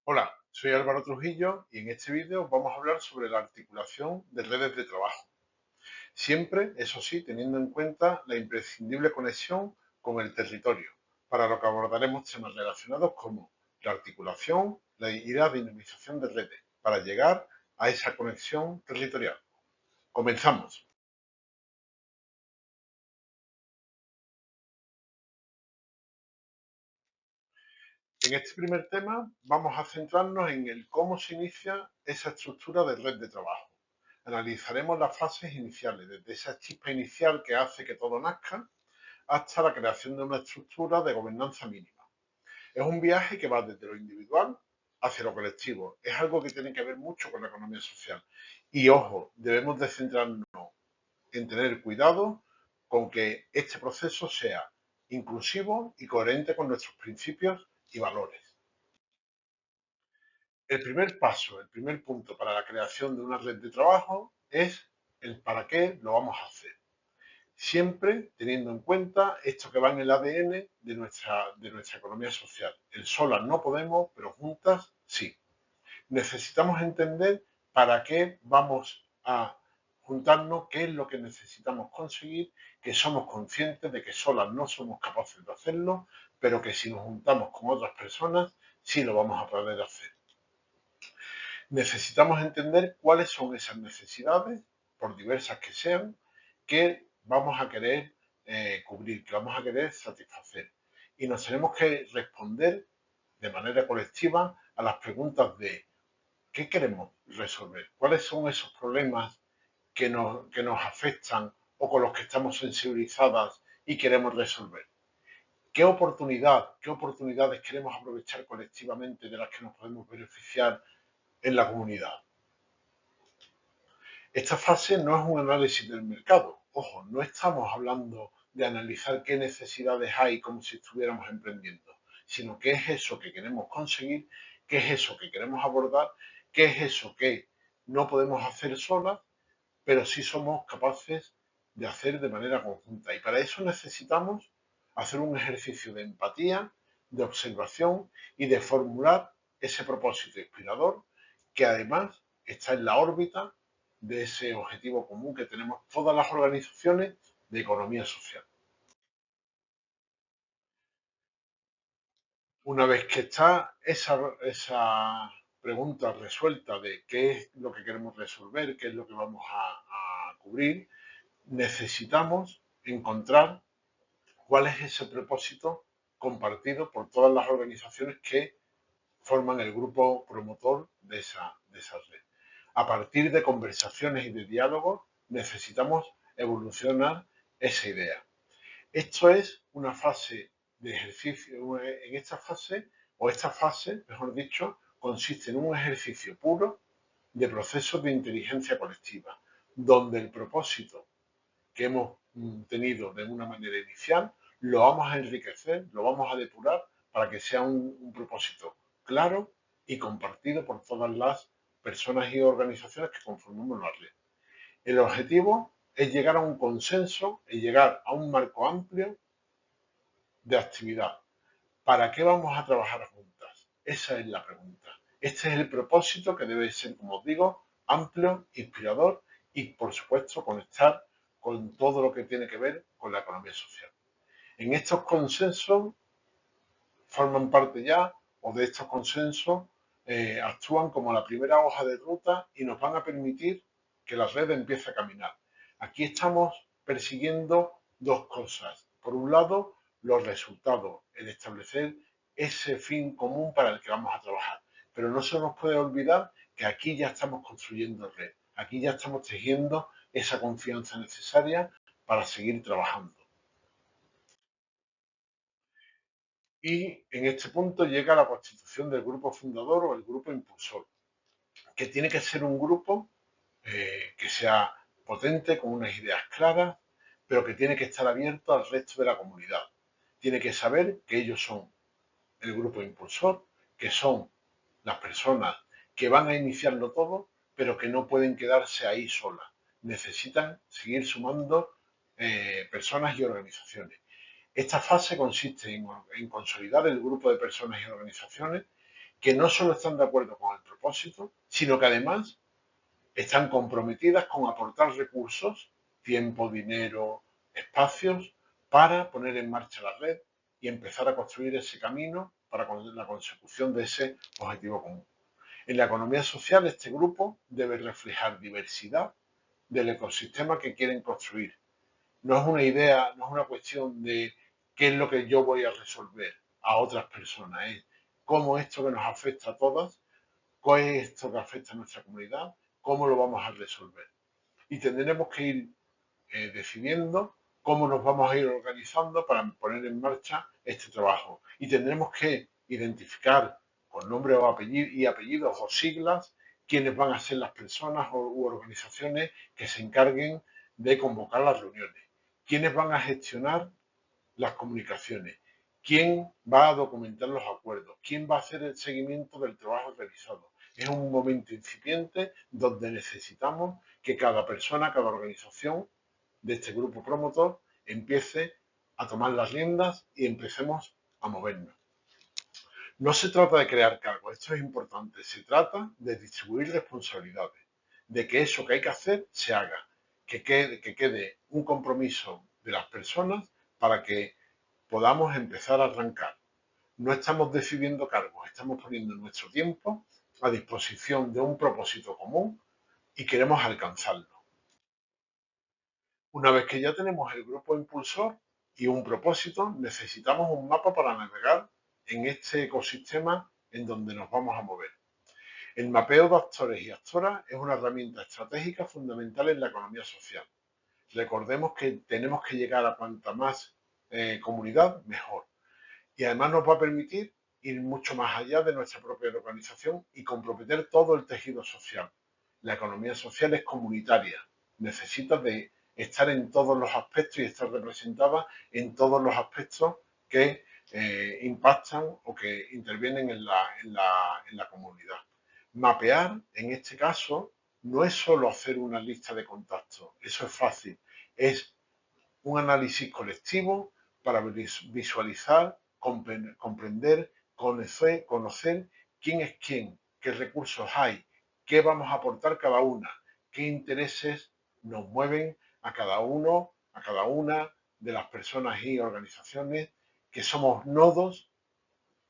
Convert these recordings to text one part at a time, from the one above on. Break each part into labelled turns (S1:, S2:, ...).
S1: Hola, soy Álvaro Trujillo y en este vídeo vamos a hablar sobre la articulación de redes de trabajo. Siempre, eso sí, teniendo en cuenta la imprescindible conexión con el territorio, para lo que abordaremos temas relacionados como la articulación y la dinamización de redes, para llegar a esa conexión territorial. Comenzamos. En este primer tema vamos a centrarnos en el cómo se inicia esa estructura de red de trabajo. Analizaremos las fases iniciales, desde esa chispa inicial que hace que todo nazca hasta la creación de una estructura de gobernanza mínima. Es un viaje que va desde lo individual hacia lo colectivo. Es algo que tiene que ver mucho con la economía social. Y ojo, debemos de centrarnos en tener cuidado con que este proceso sea inclusivo y coherente con nuestros principios y valores. El primer paso, el primer punto para la creación de una red de trabajo es el para qué lo vamos a hacer. Siempre teniendo en cuenta esto que va en el ADN de nuestra economía social. El solas no podemos, pero juntas sí. Necesitamos entender para qué vamos a juntarnos, qué es lo que necesitamos conseguir, que somos conscientes de que solas no somos capaces de hacerlo, pero que si nos juntamos con otras personas, sí lo vamos a poder hacer. Necesitamos entender cuáles son esas necesidades, por diversas que sean, que vamos a querer cubrir, que vamos a querer satisfacer. Y nos tenemos que responder de manera colectiva a las preguntas de ¿qué queremos resolver? ¿Cuáles son esos problemas que nos afectan o con los que estamos sensibilizadas y queremos resolver? ¿Qué oportunidades queremos aprovechar colectivamente de las que nos podemos beneficiar en la comunidad? Esta fase no es un análisis del mercado. Ojo, no estamos hablando de analizar qué necesidades hay como si estuviéramos emprendiendo, sino qué es eso que queremos conseguir, qué es eso que queremos abordar, qué es eso que no podemos hacer solas, pero sí somos capaces de hacer de manera conjunta. Y para eso necesitamos hacer un ejercicio de empatía, de observación y de formular ese propósito inspirador que además está en la órbita de ese objetivo común que tenemos todas las organizaciones de economía social. Una vez que está esa pregunta resuelta de qué es lo que queremos resolver, qué es lo que vamos a cubrir, necesitamos encontrar cuál es ese propósito compartido por todas las organizaciones que forman el grupo promotor de esa red. A partir de conversaciones y de diálogos necesitamos evolucionar esa idea. Esto es una fase de ejercicio. En esta fase, o esta fase, mejor dicho, consiste en un ejercicio puro de procesos de inteligencia colectiva, donde el propósito que hemos tenido de una manera inicial, lo vamos a enriquecer, lo vamos a depurar para que sea un propósito claro y compartido por todas las personas y organizaciones que conformamos la red. El objetivo es llegar a un consenso y llegar a un marco amplio de actividad. ¿Para qué vamos a trabajar juntas? Esa es la pregunta. Este es el propósito que debe ser, como os digo, amplio, inspirador y, por supuesto, conectar con todo lo que tiene que ver con la economía social. En estos consensos forman parte ya, o de estos consensos, actúan como la primera hoja de ruta y nos van a permitir que la red empiece a caminar. Aquí estamos persiguiendo dos cosas. Por un lado, los resultados, el establecer ese fin común para el que vamos a trabajar. Pero no se nos puede olvidar que aquí ya estamos construyendo red, aquí ya estamos tejiendo esa confianza necesaria para seguir trabajando. Y en este punto llega la constitución del grupo fundador o el grupo impulsor, que tiene que ser un grupo que sea potente, con unas ideas claras, pero que tiene que estar abierto al resto de la comunidad. Tiene que saber que ellos son el grupo impulsor, que son las personas que van a iniciarlo todo, pero que no pueden quedarse ahí solas. Necesitan seguir sumando personas y organizaciones. Esta fase consiste en consolidar el grupo de personas y organizaciones que no solo están de acuerdo con el propósito, sino que además están comprometidas con aportar recursos, tiempo, dinero, espacios, para poner en marcha la red y empezar a construir ese camino para la consecución de ese objetivo común. En la economía social, este grupo debe reflejar diversidad del ecosistema que quieren construir. No es una idea, no es una cuestión de qué es lo que yo voy a resolver a otras personas, es cómo esto que nos afecta a todas, qué es esto que afecta a nuestra comunidad, cómo lo vamos a resolver. Y tendremos que ir decidiendo cómo nos vamos a ir organizando para poner en marcha este trabajo. Y tendremos que identificar con nombre y apellidos o siglas quiénes van a ser las personas u organizaciones que se encarguen de convocar las reuniones, quiénes van a gestionar las comunicaciones, quién va a documentar los acuerdos, quién va a hacer el seguimiento del trabajo realizado. Es un momento incipiente donde necesitamos que cada persona, cada organización de este grupo promotor empiece a tomar las riendas y empecemos a movernos. No se trata de crear cargos, esto es importante, se trata de distribuir responsabilidades, de que eso que hay que hacer se haga, que quede un compromiso de las personas para que podamos empezar a arrancar. No estamos decidiendo cargos, estamos poniendo nuestro tiempo a disposición de un propósito común y queremos alcanzarlo. Una vez que ya tenemos el grupo impulsor y un propósito, necesitamos un mapa para navegar en este ecosistema en donde nos vamos a mover. El mapeo de actores y actoras es una herramienta estratégica fundamental en la economía social. Recordemos que tenemos que llegar a cuanta más comunidad, mejor. Y además nos va a permitir ir mucho más allá de nuestra propia organización y comprometer todo el tejido social. La economía social es comunitaria, necesita de estar en todos los aspectos y estar representada en todos los aspectos que impactan o que intervienen en la comunidad. Mapear, en este caso, no es solo hacer una lista de contactos, eso es fácil, es un análisis colectivo para visualizar, comprender, conocer quién es quién, qué recursos hay, qué vamos a aportar cada una, qué intereses nos mueven a cada uno, a cada una de las personas y organizaciones que somos nodos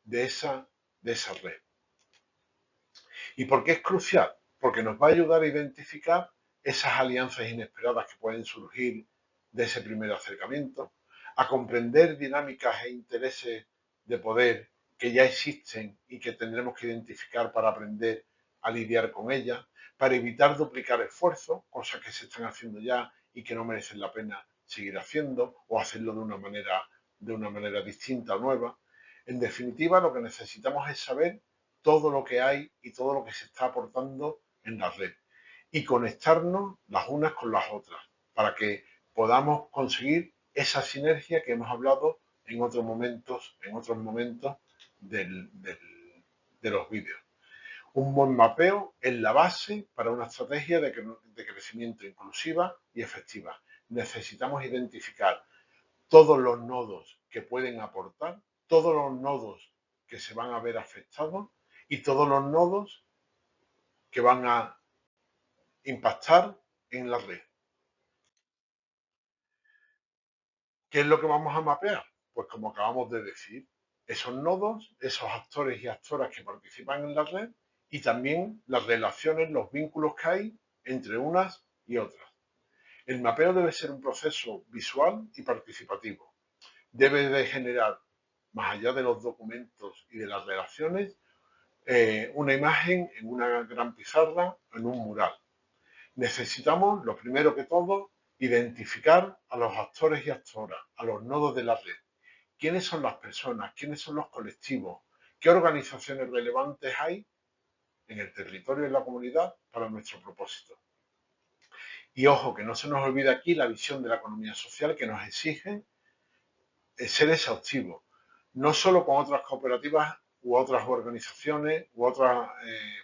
S1: de esa red. ¿Y por qué es crucial? Porque nos va a ayudar a identificar esas alianzas inesperadas que pueden surgir de ese primer acercamiento, a comprender dinámicas e intereses de poder que ya existen y que tendremos que identificar para aprender a lidiar con ellas, para evitar duplicar esfuerzos, cosas que se están haciendo ya y que no merecen la pena seguir haciendo o hacerlo de una manera distinta o nueva. En definitiva, lo que necesitamos es saber todo lo que hay y todo lo que se está aportando en la red y conectarnos las unas con las otras para que podamos conseguir esa sinergia que hemos hablado en otros momentos de los vídeos. Un buen mapeo es la base para una estrategia de crecimiento inclusiva y efectiva. Necesitamos identificar todos los nodos que pueden aportar, todos los nodos que se van a ver afectados y todos los nodos que van a impactar en la red. ¿Qué es lo que vamos a mapear? Pues como acabamos de decir, esos nodos, esos actores y actoras que participan en la red y también las relaciones, los vínculos que hay entre unas y otras. El mapeo debe ser un proceso visual y participativo. Debe de generar, más allá de los documentos y de las relaciones, una imagen en una gran pizarra, en un mural. Necesitamos, lo primero que todo, identificar a los actores y actoras, a los nodos de la red. ¿Quiénes son las personas? ¿Quiénes son los colectivos? ¿Qué organizaciones relevantes hay en el territorio y en la comunidad para nuestro propósito? Y ojo, que no se nos olvide aquí la visión de la economía social que nos exige ser exhaustivo, no solo con otras cooperativas u otras organizaciones u otras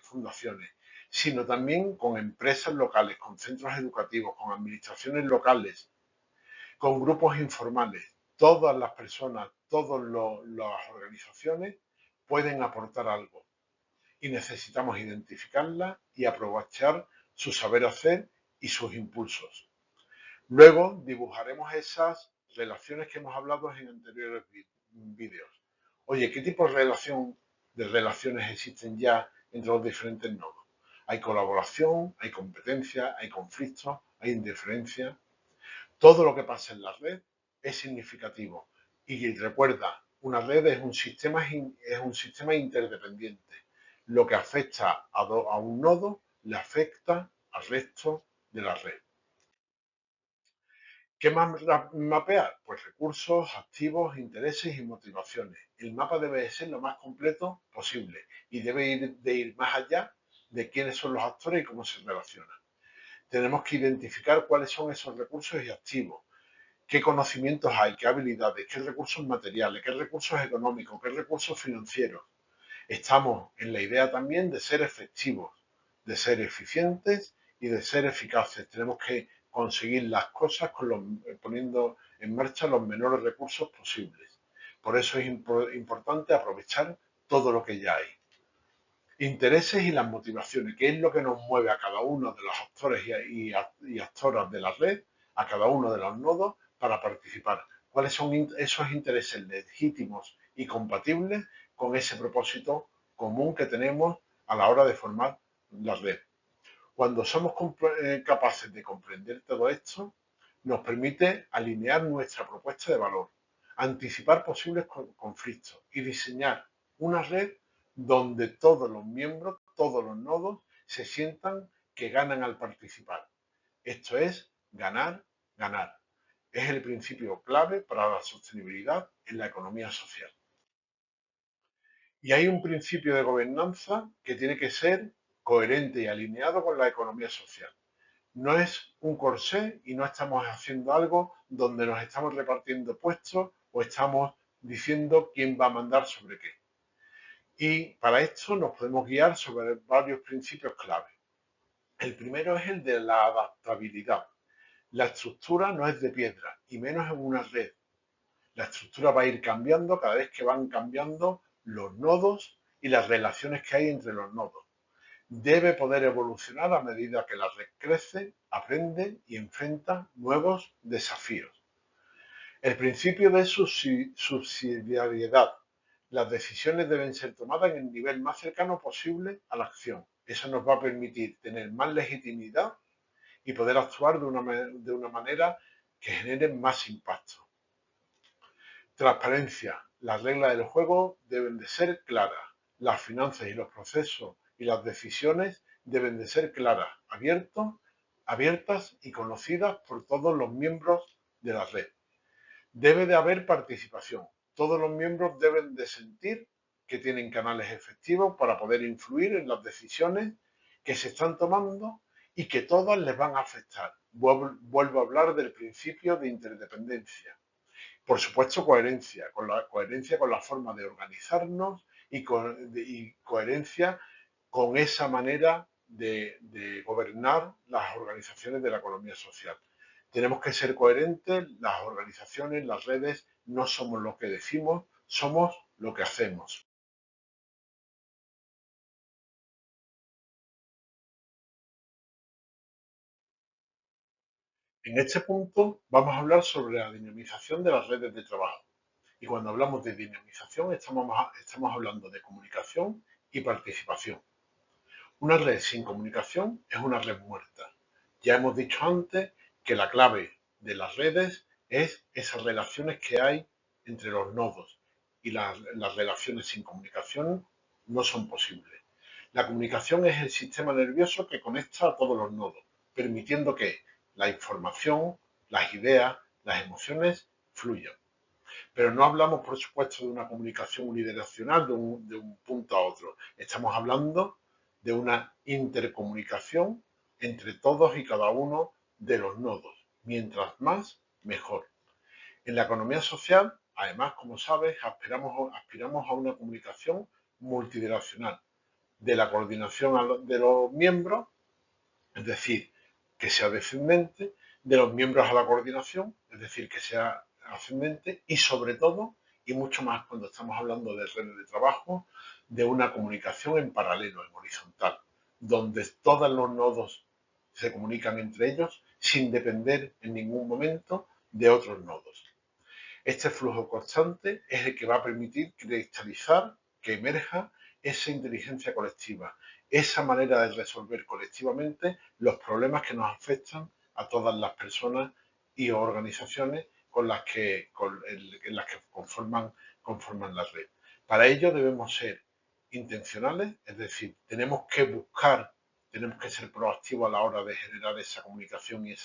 S1: fundaciones, sino también con empresas locales, con centros educativos, con administraciones locales, con grupos informales. Todas las personas, todas las organizaciones pueden aportar algo. y necesitamos identificarlas y aprovechar su saber hacer y sus impulsos. Luego dibujaremos esas relaciones que hemos hablado en anteriores vídeos. Oye, ¿qué tipo de relaciones existen ya entre los diferentes nodos? Hay colaboración, hay competencia, hay conflictos, hay indiferencia. Todo lo que pasa en la red es significativo. Y recuerda, una red es un sistema interdependiente. Lo que afecta a un nodo le afecta al resto de la red. ¿Qué más mapear? Pues recursos, activos, intereses y motivaciones. El mapa debe de ser lo más completo posible y debe ir más allá de quiénes son los actores y cómo se relacionan. Tenemos que identificar cuáles son esos recursos y activos, qué conocimientos hay, qué habilidades, qué recursos materiales, qué recursos económicos, qué recursos financieros. Estamos en la idea también de ser efectivos, de ser eficientes y de ser eficaces. Tenemos que conseguir las cosas poniendo en marcha los menores recursos posibles. Por eso es importante aprovechar todo lo que ya hay. Intereses y las motivaciones, qué es lo que nos mueve a cada uno de los actores y actoras de la red, a cada uno de los nodos, para participar. ¿Cuáles son esos intereses legítimos y compatibles con ese propósito común que tenemos a la hora de formar la red? Cuando somos capaces de comprender todo esto, nos permite alinear nuestra propuesta de valor, anticipar posibles conflictos y diseñar una red donde todos los miembros, todos los nodos, se sientan que ganan al participar. Esto es ganar, ganar. Es el principio clave para la sostenibilidad en la economía social. Y hay un principio de gobernanza que tiene que ser coherente y alineado con la economía social. No es un corsé y no estamos haciendo algo donde nos estamos repartiendo puestos o estamos diciendo quién va a mandar sobre qué. Y para esto nos podemos guiar sobre varios principios clave. El primero es el de la adaptabilidad. La estructura no es de piedra, y menos en una red. La estructura va a ir cambiando cada vez que van cambiando los nodos y las relaciones que hay entre los nodos. Debe poder evolucionar a medida que la red crece, aprende y enfrenta nuevos desafíos. El principio de subsidiariedad. Las decisiones deben ser tomadas en el nivel más cercano posible a la acción. Eso nos va a permitir tener más legitimidad y poder actuar de una manera que genere más impacto. Transparencia. Las reglas del juego deben de ser claras. Las finanzas y los procesos y las decisiones deben de ser claras, abiertas y conocidas por todos los miembros de la red. Debe de haber participación. Todos los miembros deben de sentir que tienen canales efectivos para poder influir en las decisiones que se están tomando y que todas les van a afectar. Vuelvo a hablar del principio de interdependencia. Por supuesto, coherencia con la forma de organizarnos y coherencia con esa manera de gobernar las organizaciones de la economía social. Tenemos que ser coherentes, las organizaciones, las redes, no somos lo que decimos, somos lo que hacemos. En este punto vamos a hablar sobre la dinamización de las redes de trabajo. Y cuando hablamos de dinamización estamos hablando de comunicación y participación. Una red sin comunicación es una red muerta. Ya hemos dicho antes que la clave de las redes es esas relaciones que hay entre los nodos y las relaciones sin comunicación no son posibles. La comunicación es el sistema nervioso que conecta a todos los nodos, permitiendo que la información, las ideas, las emociones fluyan. Pero no hablamos, por supuesto, de una comunicación unidireccional de un punto a otro. Estamos hablando de una intercomunicación entre todos y cada uno de los nodos. Mientras más, mejor. En la economía social, además, como sabes, aspiramos a una comunicación multidireccional, de la coordinación de los miembros, es decir, que sea descendente, de los miembros a la coordinación, es decir, que sea ascendente, y sobre todo y mucho más cuando estamos hablando de redes de trabajo, de una comunicación en paralelo, en horizontal, donde todos los nodos se comunican entre ellos sin depender en ningún momento de otros nodos. Este flujo constante es el que va a permitir cristalizar, que emerja esa inteligencia colectiva, esa manera de resolver colectivamente los problemas que nos afectan a todas las personas y organizaciones en las que conforman la red. Para ello debemos ser intencionales, es decir, tenemos que ser proactivos a la hora de generar esa comunicación y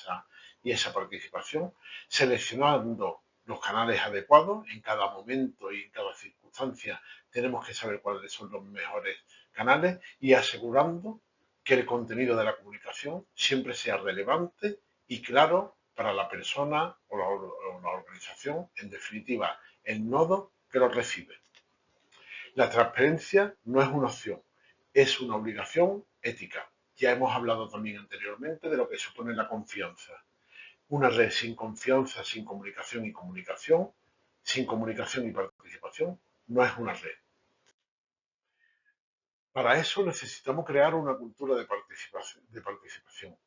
S1: esa participación, seleccionando los canales adecuados en cada momento y en cada circunstancia. Tenemos que saber cuáles son los mejores canales y asegurando que el contenido de la comunicación siempre sea relevante y claro para la persona o la organización, en definitiva, el nodo que lo recibe. La transparencia no es una opción, es una obligación ética. Ya hemos hablado también anteriormente de lo que supone la confianza. Una red sin confianza, sin comunicación sin comunicación y participación, no es una red. Para eso necesitamos crear una cultura de participación.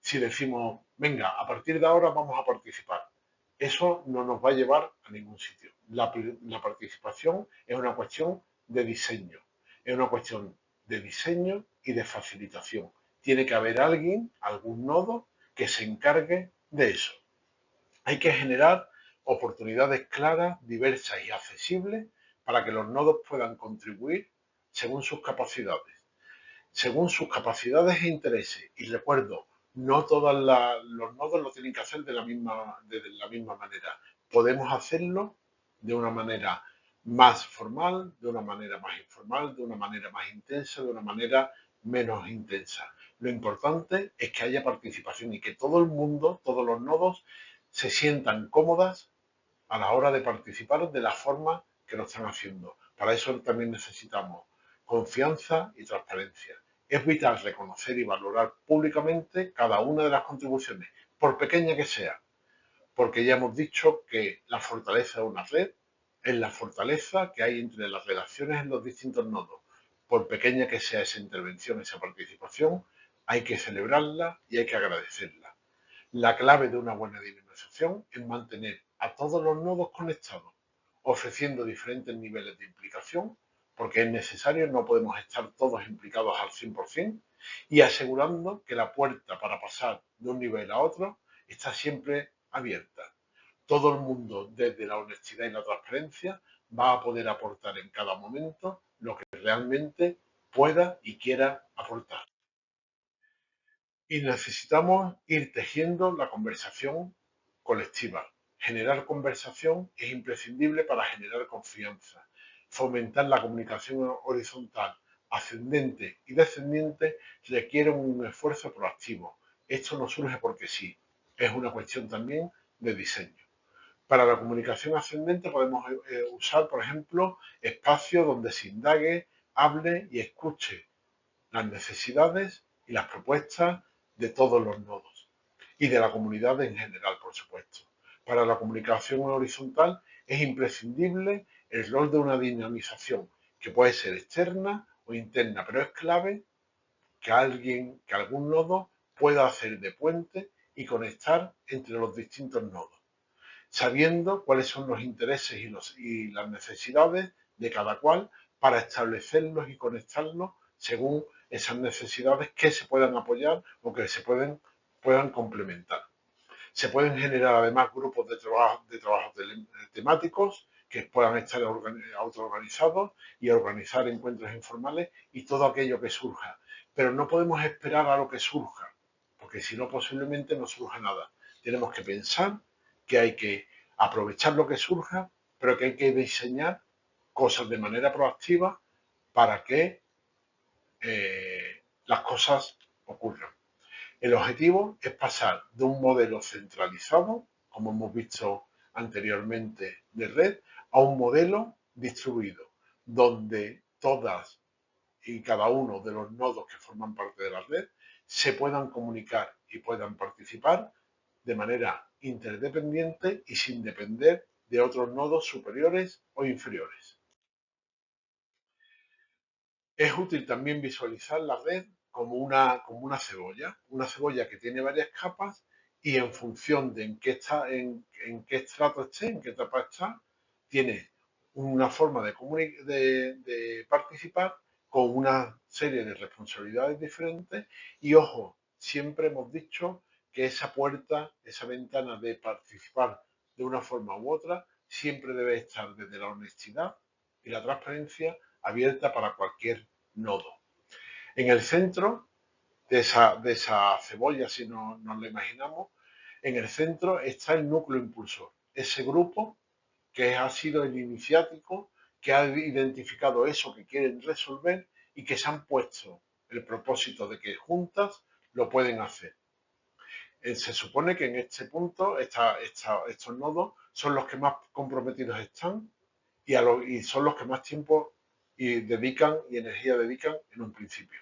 S1: Si decimos, venga, a partir de ahora vamos a participar, eso no nos va a llevar a ningún sitio. La participación es una cuestión de diseño, es una cuestión de diseño y de facilitación. Tiene que haber alguien, algún nodo, que se encargue de eso. Hay que generar oportunidades claras, diversas y accesibles para que los nodos puedan contribuir según sus capacidades. Según sus capacidades e intereses. Y recuerdo, no todos los nodos lo tienen que hacer de la misma manera. Podemos hacerlo de una manera más formal, de una manera más informal, de una manera más intensa, de una manera menos intensa. Lo importante es que haya participación y que todo el mundo, todos los nodos, se sientan cómodas a la hora de participar de la forma que lo están haciendo. Para eso también necesitamos confianza y transparencia. Es vital reconocer y valorar públicamente cada una de las contribuciones, por pequeña que sea, porque ya hemos dicho que la fortaleza de una red es la fortaleza que hay entre las relaciones en los distintos nodos. Por pequeña que sea esa intervención, esa participación, hay que celebrarla y hay que agradecerla. La clave de una buena dinamización es mantener a todos los nodos conectados, ofreciendo diferentes niveles de implicación, porque es necesario, no podemos estar todos implicados al 100%, y asegurando que la puerta para pasar de un nivel a otro está siempre abierta. Todo el mundo, desde la honestidad y la transparencia, va a poder aportar en cada momento lo que realmente pueda y quiera aportar. Y necesitamos ir tejiendo la conversación colectiva. Generar conversación es imprescindible para generar confianza. Fomentar la comunicación horizontal, ascendente y descendiente requiere un esfuerzo proactivo. Esto no surge porque sí, es una cuestión también de diseño. Para la comunicación ascendente podemos usar, por ejemplo, espacios donde se indague, hable y escuche las necesidades y las propuestas de todos los nodos y de la comunidad en general, por supuesto. Para la comunicación horizontal es imprescindible el rol de una dinamización que puede ser externa o interna, pero es clave que algún nodo pueda hacer de puente y conectar entre los distintos nodos, sabiendo cuáles son los intereses y las necesidades de cada cual para establecerlos y conectarlos según esas necesidades que se puedan apoyar o que puedan complementar. Se pueden generar además grupos de trabajo temáticos que puedan estar autoorganizados y organizar encuentros informales y todo aquello que surja. Pero no podemos esperar a lo que surja, porque si no posiblemente no surja nada. Tenemos que pensar que hay que aprovechar lo que surja, pero que hay que diseñar cosas de manera proactiva para que las cosas ocurran. El objetivo es pasar de un modelo centralizado, como hemos visto anteriormente de red, a un modelo distribuido, donde todas y cada uno de los nodos que forman parte de la red se puedan comunicar y puedan participar de manera interdependiente y sin depender de otros nodos superiores o inferiores. Es útil también visualizar la red como una cebolla que tiene varias capas y en función de en qué estrato esté, en qué etapa está, tiene una forma de participar con una serie de responsabilidades diferentes y ojo, siempre hemos dicho que esa puerta, esa ventana de participar de una forma u otra, siempre debe estar desde la honestidad y la transparencia abierta para cualquier nodo. En el centro de esa cebolla, si nos lo imaginamos, en el centro está el núcleo impulsor, ese grupo que ha sido el iniciático, que ha identificado eso que quieren resolver y que se han puesto el propósito de que juntas lo pueden hacer. Se supone que en este punto estos nodos son los que más comprometidos están y son los que más tiempo dedican y energía dedican en un principio.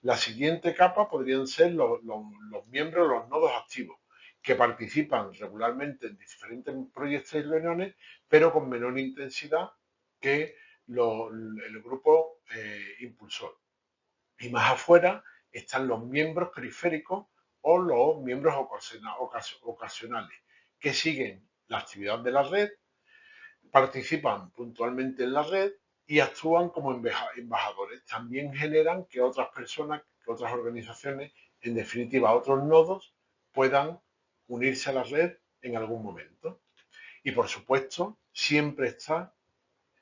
S1: La siguiente capa podrían ser los miembros, los nodos activos, que participan regularmente en diferentes proyectos y reuniones, pero con menor intensidad que el grupo impulsor. Y más afuera están los miembros periféricos o los miembros ocasionales, que siguen la actividad de la red, participan puntualmente en la red y actúan como embajadores. También generan que otras personas, que otras organizaciones, en definitiva otros nodos, puedan unirse a la red en algún momento. Y por supuesto, siempre está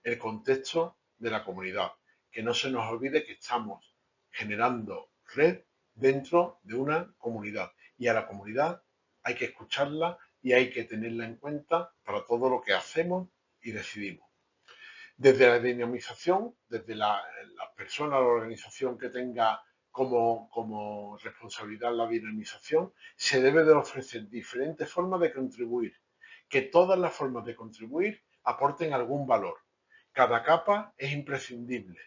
S1: el contexto de la comunidad. Que no se nos olvide que estamos generando red dentro de una comunidad. Y a la comunidad hay que escucharla y hay que tenerla en cuenta para todo lo que hacemos y decidimos. Desde la dinamización, desde la persona o la organización que tenga como responsabilidad la dinamización, se debe de ofrecer diferentes formas de contribuir, que todas las formas de contribuir aporten algún valor. Cada capa es imprescindible.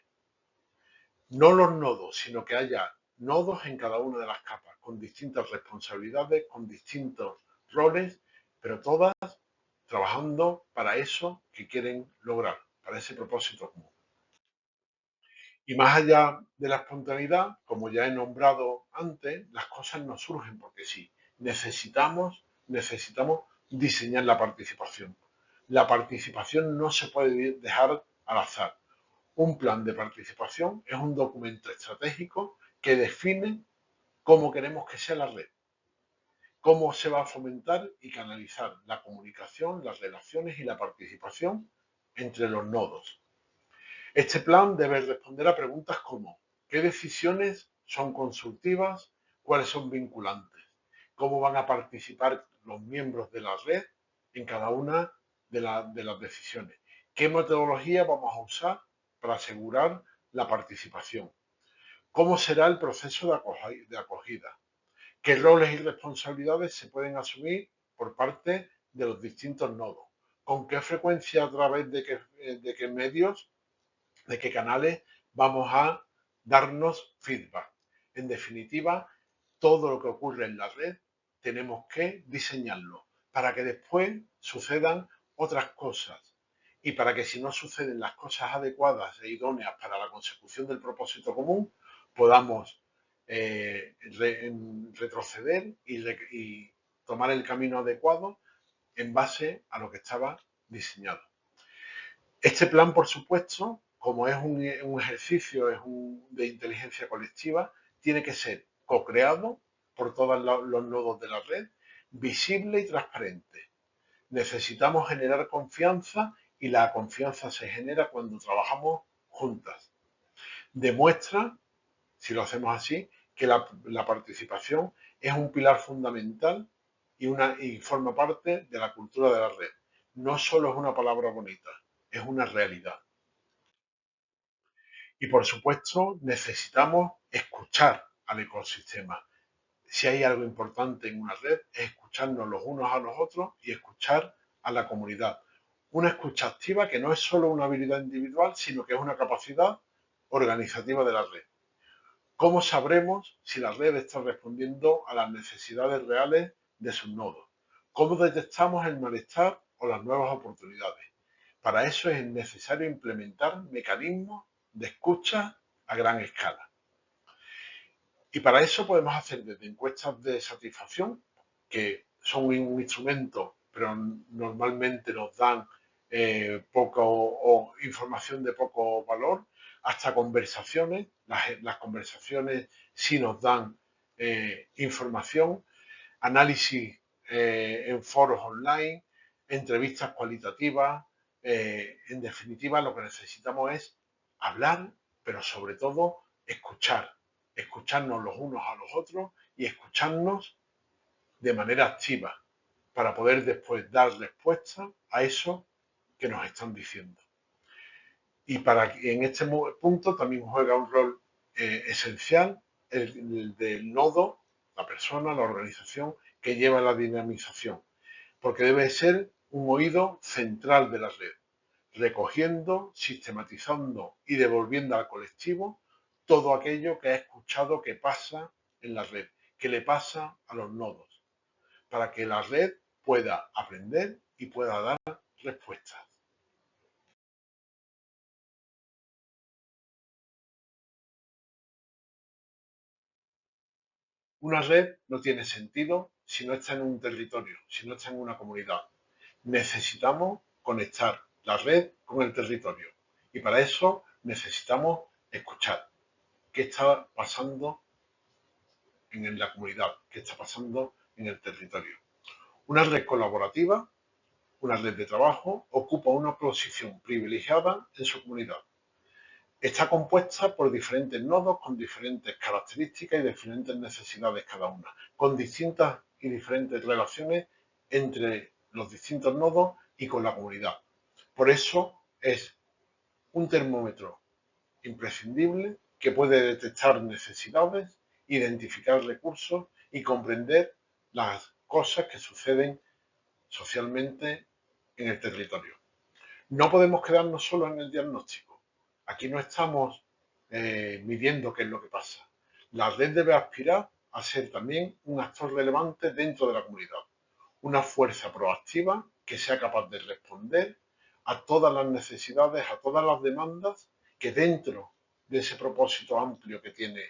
S1: No los nodos, sino que haya nodos en cada una de las capas, con distintas responsabilidades, con distintos roles, pero todas trabajando para eso que quieren lograr, para ese propósito común. Y más allá de la espontaneidad, como ya he nombrado antes, las cosas no surgen porque sí. Necesitamos diseñar la participación. La participación no se puede dejar al azar. Un plan de participación es un documento estratégico que define cómo queremos que sea la red, cómo se va a fomentar y canalizar la comunicación, las relaciones y la participación entre los nodos. Este plan debe responder a preguntas como ¿qué decisiones son consultivas? ¿Cuáles son vinculantes? ¿Cómo van a participar los miembros de la red en cada una de las decisiones? ¿Qué metodología vamos a usar para asegurar la participación? ¿Cómo será el proceso de acogida? ¿Qué roles y responsabilidades se pueden asumir por parte de los distintos nodos? ¿Con qué frecuencia a través de qué medios, de qué canales vamos a darnos feedback? En definitiva, todo lo que ocurre en la red tenemos que diseñarlo para que después sucedan otras cosas y para que si no suceden las cosas adecuadas e idóneas para la consecución del propósito común, podamos retroceder y tomar el camino adecuado en base a lo que estaba diseñado. Este plan, por supuesto, como es un ejercicio de inteligencia colectiva, tiene que ser co-creado por todos los nodos de la red, visible y transparente. Necesitamos generar confianza y la confianza se genera cuando trabajamos juntas. Demuestra, si lo hacemos así, que la participación es un pilar fundamental y forma parte de la cultura de la red. No solo es una palabra bonita, es una realidad. Y por supuesto necesitamos escuchar al ecosistema. Si hay algo importante en una red es escucharnos los unos a los otros y escuchar a la comunidad. Una escucha activa que no es solo una habilidad individual, sino que es una capacidad organizativa de la red. ¿Cómo sabremos si la red está respondiendo a las necesidades reales de sus nodos? ¿Cómo detectamos el malestar o las nuevas oportunidades. Para eso es necesario implementar mecanismos de escucha a gran escala. Y para eso podemos hacer desde encuestas de satisfacción, que son un instrumento, pero normalmente nos dan poco o información de poco valor, hasta conversaciones. Las conversaciones sí nos dan información, análisis en foros online, entrevistas cualitativas. En definitiva, lo que necesitamos es hablar, pero sobre todo escuchar. Escucharnos los unos a los otros y escucharnos de manera activa para poder después dar respuesta a eso que nos están diciendo. Y en este punto también juega un rol esencial el del nodo, la persona, la organización que lleva la dinamización, porque debe ser un oído central de la red, recogiendo, sistematizando y devolviendo al colectivo todo aquello que ha escuchado que pasa en la red, que le pasa a los nodos, para que la red pueda aprender y pueda dar respuestas. Una red no tiene sentido si no está en un territorio, si no está en una comunidad. Necesitamos conectar la red con el territorio y para eso necesitamos escuchar qué está pasando en la comunidad, qué está pasando en el territorio. Una red colaborativa, una red de trabajo, ocupa una posición privilegiada en su comunidad. Está compuesta por diferentes nodos con diferentes características y diferentes necesidades cada una, con distintas y diferentes relaciones entre los distintos nodos y con la comunidad. Por eso es un termómetro imprescindible que puede detectar necesidades, identificar recursos y comprender las cosas que suceden socialmente en el territorio. No podemos quedarnos solo en el diagnóstico. Aquí no estamos midiendo qué es lo que pasa. La red debe aspirar a ser también un actor relevante dentro de la comunidad, una fuerza proactiva que sea capaz de responder a todas las necesidades, a todas las demandas que dentro de ese propósito amplio que tiene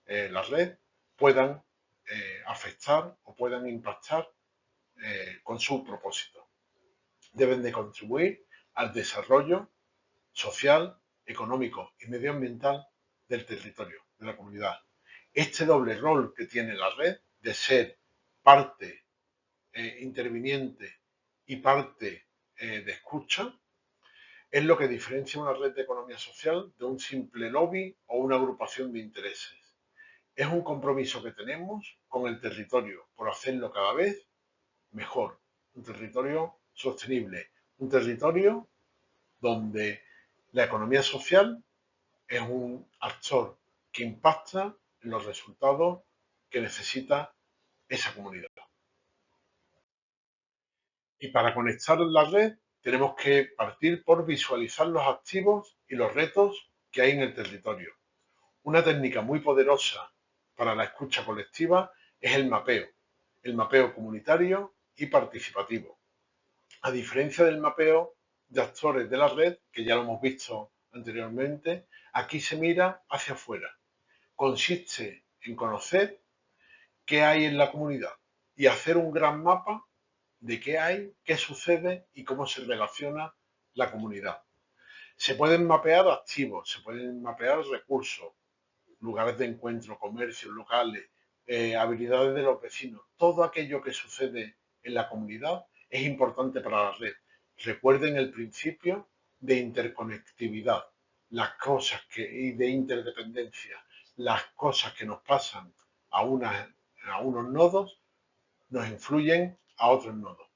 S1: la red puedan afectar o puedan impactar con su propósito. Deben de contribuir al desarrollo social, económico y medioambiental del territorio, de la comunidad. Este doble rol que tiene la red de ser parte interviniente y parte de escucha es lo que diferencia una red de economía social de un simple lobby o una agrupación de intereses. Es un compromiso que tenemos con el territorio por hacerlo cada vez mejor. Un territorio sostenible, un territorio donde la economía social es un actor que impacta en los resultados que necesita esa comunidad. Y para conectar la red tenemos que partir por visualizar los activos y los retos que hay en el territorio. Una técnica muy poderosa para la escucha colectiva es el mapeo comunitario y participativo. A diferencia del mapeo de actores de la red, que ya lo hemos visto anteriormente, aquí se mira hacia afuera. Consiste en conocer qué hay en la comunidad y hacer un gran mapa de qué hay, qué sucede y cómo se relaciona la comunidad. Se pueden mapear activos, se pueden mapear recursos, lugares de encuentro, comercios locales, habilidades de los vecinos. Todo aquello que sucede en la comunidad es importante para la red. Recuerden el principio de interconectividad, las cosas y de interdependencia, las cosas que nos pasan a, a unos nodos nos influyen a otros nodos.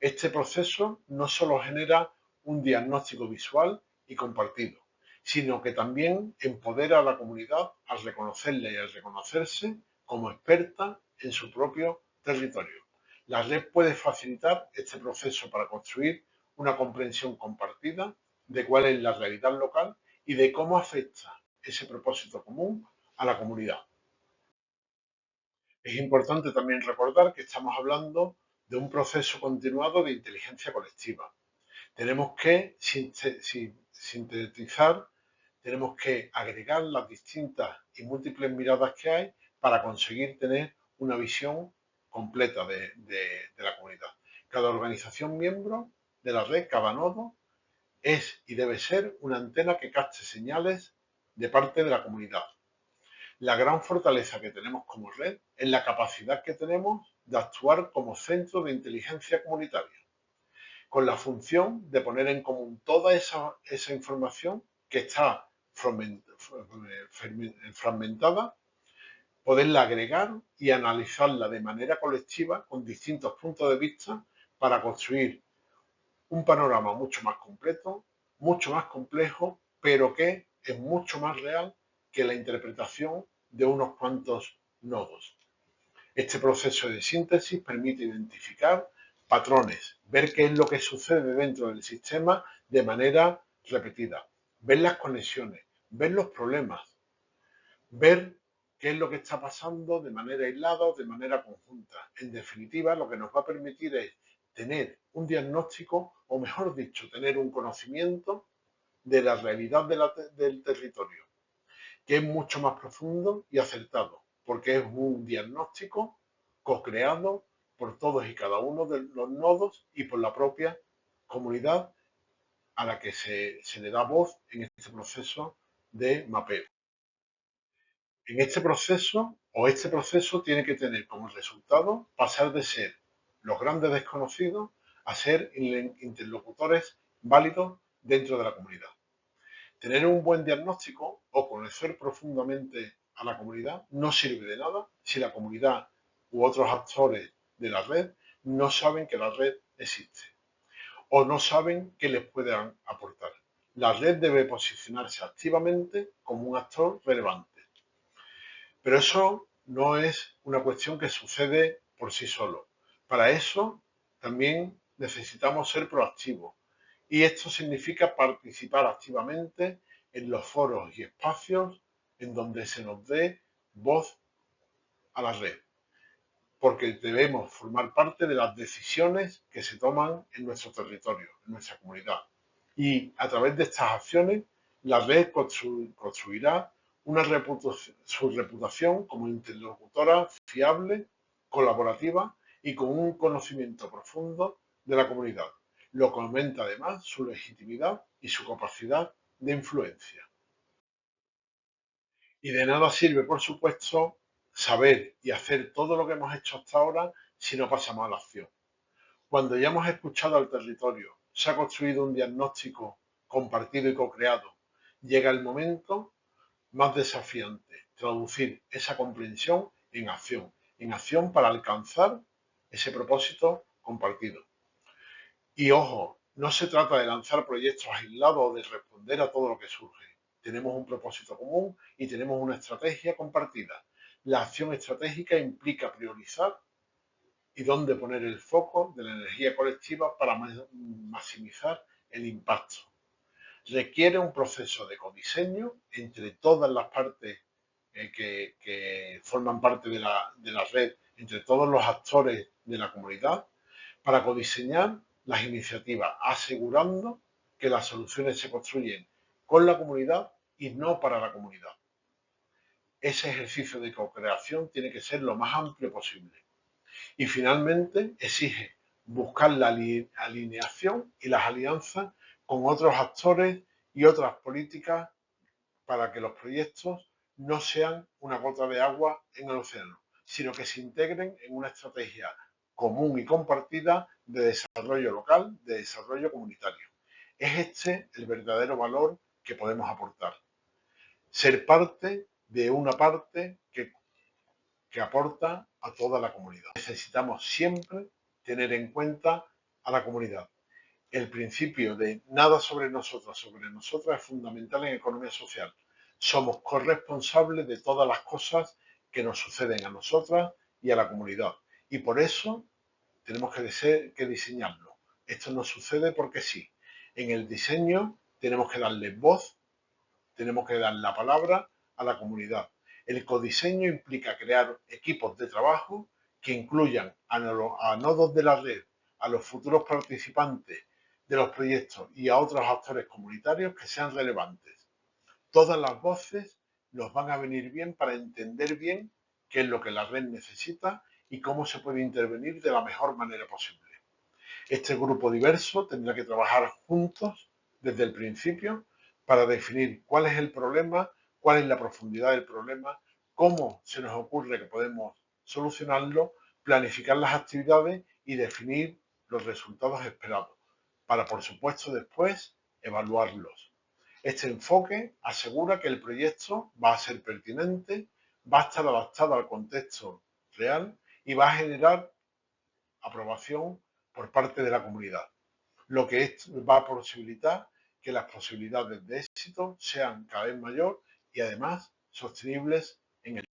S1: Este proceso no solo genera un diagnóstico visual y compartido, sino que también empodera a la comunidad al reconocerla y al reconocerse como experta en su propio territorio. La red puede facilitar este proceso para construir una comprensión compartida de cuál es la realidad local y de cómo afecta ese propósito común a la comunidad. Es importante también recordar que estamos hablando de un proceso continuado de inteligencia colectiva. Tenemos que sintetizar, tenemos que agregar las distintas y múltiples miradas que hay para conseguir tener una visión completa de la comunidad. Cada organización miembro de la red, cada nodo, es y debe ser una antena que capte señales de parte de la comunidad. La gran fortaleza que tenemos como red es la capacidad que tenemos de actuar como centro de inteligencia comunitaria, con la función de poner en común toda esa información que está fragmentada, poderla agregar y analizarla de manera colectiva con distintos puntos de vista para construir un panorama mucho más completo, mucho más complejo, pero que es mucho más real que la interpretación de unos cuantos nodos. Este proceso de síntesis permite identificar patrones, ver qué es lo que sucede dentro del sistema de manera repetida, ver las conexiones, ver los problemas, ver qué es lo que está pasando de manera aislada o de manera conjunta. En definitiva, lo que nos va a permitir es tener un diagnóstico, o mejor dicho, tener un conocimiento de la realidad del territorio, que es mucho más profundo y acertado, porque es un diagnóstico co-creado por todos y cada uno de los nodos y por la propia comunidad a la que se le da voz en este proceso de mapeo. En este proceso tiene que tener como resultado pasar de ser los grandes desconocidos a ser interlocutores válidos dentro de la comunidad. Tener un buen diagnóstico o conocer profundamente a la comunidad no sirve de nada si la comunidad u otros actores de la red no saben que la red existe o no saben qué les puedan aportar. La red debe posicionarse activamente como un actor relevante. Pero eso no es una cuestión que sucede por sí solo. Para eso también necesitamos ser proactivos. Y esto significa participar activamente en los foros y espacios en donde se nos dé voz a la red, porque debemos formar parte de las decisiones que se toman en nuestro territorio, en nuestra comunidad. Y a través de estas acciones, la red construirá su reputación como interlocutora fiable, colaborativa y con un conocimiento profundo de la comunidad, lo que aumenta además su legitimidad y su capacidad de influencia. Y de nada sirve, por supuesto, saber y hacer todo lo que hemos hecho hasta ahora si no pasamos a la acción. Cuando ya hemos escuchado al territorio, se ha construido un diagnóstico compartido y co-creado, llega el momento más desafiante, traducir esa comprensión en acción para alcanzar ese propósito compartido. Y ojo, no se trata de lanzar proyectos aislados o de responder a todo lo que surge. Tenemos un propósito común y tenemos una estrategia compartida. La acción estratégica implica priorizar y dónde poner el foco de la energía colectiva para maximizar el impacto. Requiere un proceso de codiseño entre todas las partes que forman parte de la red, entre todos los actores de la comunidad, para codiseñar las iniciativas, asegurando que las soluciones se construyen con la comunidad y no para la comunidad. Ese ejercicio de co-creación tiene que ser lo más amplio posible. Y finalmente exige buscar la alineación y las alianzas con otros actores y otras políticas para que los proyectos no sean una gota de agua en el océano, sino que se integren en una estrategia común y compartida de desarrollo local, de desarrollo comunitario. Es este el verdadero valor que podemos aportar. Ser parte de una parte que aporta a toda la comunidad. Necesitamos siempre tener en cuenta a la comunidad. El principio de nada sobre nosotras es fundamental en economía social. Somos corresponsables de todas las cosas que nos suceden a nosotras y a la comunidad. Y por eso tenemos que diseñarlo. Esto no sucede porque sí. En el diseño tenemos que darle voz, tenemos que dar la palabra a la comunidad. El codiseño implica crear equipos de trabajo que incluyan a nodos de la red, a los futuros participantes de los proyectos y a otros actores comunitarios que sean relevantes. Todas las voces nos van a venir bien para entender bien qué es lo que la red necesita y cómo se puede intervenir de la mejor manera posible. Este grupo diverso tendrá que trabajar juntos desde el principio para definir cuál es el problema, cuál es la profundidad del problema, cómo se nos ocurre que podemos solucionarlo, planificar las actividades y definir los resultados esperados, para por supuesto después evaluarlos. Este enfoque asegura que el proyecto va a ser pertinente, va a estar adaptado al contexto real y va a generar aprobación por parte de la comunidad, lo que va a posibilitar que las posibilidades de éxito sean cada vez mayor y además sostenibles en el